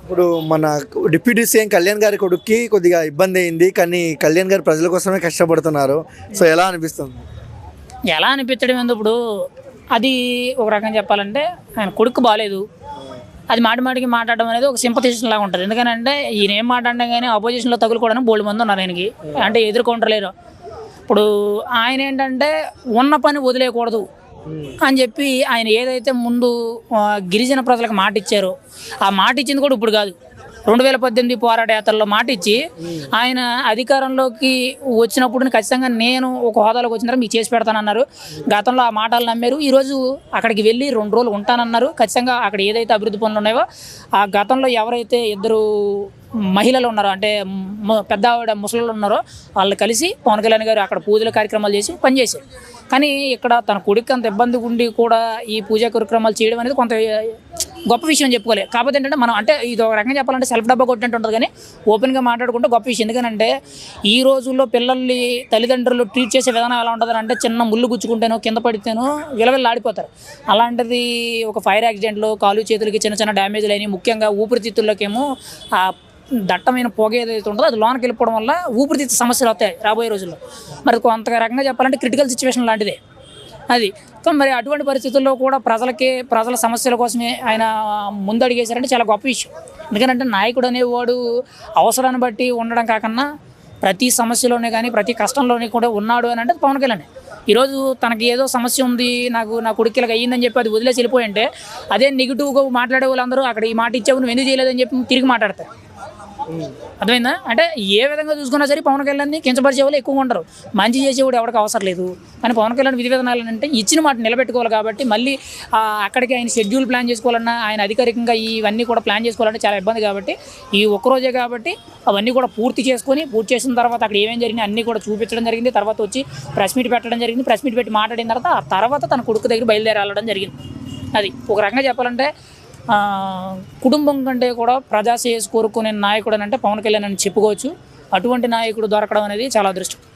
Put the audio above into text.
ఇప్పుడు మన deputy CM Kalyan గారి కొడుక్కి కొద్దిగా ఇబ్బంది అయింది, కానీ కళ్యాణ్ గారు ప్రజల కోసమే కష్టపడుతున్నారు. సో ఎలా అనిపిస్తుంది? ఎలా అనిపించడం ఎందుకు ఇప్పుడు అది ఒక రకంగా చెప్పాలంటే ఆయన కొడుకు బాగాలేదు, అది మాటి మాటికి మాట్లాడడం అనేది ఒక సింపథిషన్ లాగా ఉంటుంది. ఎందుకంటే ఈయన ఏం మాట్లాడినా కానీ అపోజిషన్లో తగులుకోవడానికి బోల్డ్ మంది ఉన్నారు ఆయనకి, అంటే ఎదుర్కొంటలేరు. ఇప్పుడు ఆయన ఏంటంటే ఉన్న పని వదిలేయకూడదు అని చెప్పి ఆయన ఏదైతే ముందు గిరిజన ప్రజలకు మాట ఇచ్చారో ఆ మాట ఇచ్చింది కూడా ఇప్పుడు కాదు, 2018 పోరాట యాత్రలో మాట ఇచ్చి ఆయన అధికారంలోకి వచ్చినప్పుడు ఖచ్చితంగా నేను ఒక హోదాలోకి వచ్చిన తర్వాత మీకు చేసి పెడతానన్నారు. గతంలో ఆ మాటలు నమ్మారు. ఈరోజు అక్కడికి వెళ్ళి 2 రోజులు ఉంటానన్నారు. ఖచ్చితంగా అక్కడ ఏదైతే అభివృద్ధి పనులు ఉన్నాయో ఆ గతంలో ఎవరైతే ఇద్దరు మహిళలు ఉన్నారో, అంటే పెద్ద ఆవిడ ముసలు ఉన్నారో వాళ్ళు కలిసి పవన్ కళ్యాణ్ గారు అక్కడ పూజల కార్యక్రమాలు చేసి పనిచేశారు. కానీ ఇక్కడ తన కొడుకు అంత ఇబ్బంది ఉండి కూడా ఈ పూజా కార్యక్రమాలు చేయడం అనేది కొంత గొప్ప విషయం చెప్పుకోలే. కాకపోతే ఏంటంటే మనం అంటే ఇది ఒక రకంగా చెప్పాలంటే సెల్ఫ్ డబ్బా కొట్టినట్టు ఉంటుంది, కానీ ఓపెన్గా మాట్లాడుకుంటే గొప్ప విషయం. ఎందుకంటే ఈ రోజుల్లో పిల్లల్ని తల్లిదండ్రులు ట్రీట్ చేసే విధానం ఎలా ఉంటుందని అంటే చిన్న ముళ్ళు గుచ్చుకుంటేనో కింద పడితేనో విలవిల్లాడిపోతారు. అలాంటిది ఒక ఫైర్ యాక్సిడెంట్లో కాలు చేతులకి చిన్న చిన్న డ్యామేజ్లు అయినాయి. ముఖ్యంగా ఊపిరితిత్తుల్లోకేమో ఆ దట్టమైన పొగ ఏదైతే ఉంటుందో అది లోనకి వెళ్ళిపోవడం వల్ల ఊపిరితిత్తు సమస్యలు వస్తాయి రాబోయే రోజుల్లో. మరి కొంత రకంగా చెప్పాలంటే క్రిటికల్ సిచ్యువేషన్ లాంటిదే అది. మరి అటువంటి పరిస్థితుల్లో కూడా ప్రజల సమస్యల కోసమే ఆయన ముందడిగేశారంటే చాలా గొప్ప విషయం. ఎందుకంటే నాయకుడు అనేవాడు అవసరాన్ని బట్టి ఉండడం కాకుండా ప్రతి సమస్యలోనే కానీ ప్రతి కష్టంలోనే కూడా ఉన్నాడు అని అంటే పవన్ కళ్యాణ్. ఈరోజు తనకి ఏదో సమస్య ఉంది, నా కొడుకులకి అయ్యిందని చెప్పి అది వదిలేసి వెళ్ళిపోయింటే అదే నెగిటివ్గా మాట్లాడే వాళ్ళందరూ అక్కడ ఈ మాట ఇచ్చావు నువ్వు ఎందుకు చేయలేదని చెప్పి తిరిగి మాట్లాడతారు. అర్థమైందా? అంటే ఏ విధంగా చూసుకున్నా సరే పవన్ కళ్యాణ్ని కించపరిచే వాళ్ళు ఎక్కువగా ఉంటారు, మంచి చేసేవాడు ఎవరికి అవసరం లేదు. కానీ పవన్ కళ్యాణ్ విధి విధానాలు అంటే ఇచ్చిన మాట నిలబెట్టుకోవాలి. కాబట్టి మళ్ళీ అక్కడికి ఆయన షెడ్యూల్ ప్లాన్ చేసుకోవాలన్నా ఆయన అధికారికంగా ఇవన్నీ కూడా ప్లాన్ చేసుకోవాలంటే చాలా ఇబ్బంది. కాబట్టి ఈ ఒక్కరోజే కాబట్టి అవన్నీ కూడా పూర్తి చేసిన తర్వాత అక్కడ ఏమేం జరిగింది అన్నీ కూడా చూపించడం జరిగింది. తర్వాత వచ్చి ప్రెస్ మీట్ పెట్టడం జరిగింది. ప్రెస్ మీట్ పెట్టి మాట్లాడిన తర్వాత తన కొడుకు దగ్గర బయలుదేరాలడం జరిగింది. అది ఒక రకంగా చెప్పాలంటే కుటుంబం కంటే కూడా ప్రజాశ్రేయస్సు కోరుకునే నాయకుడు అని అంటే పవన్ కళ్యాణ్ అని చెప్పుకోవచ్చు. అటువంటి నాయకుడు దొరకడం అనేది చాలా అదృష్టం.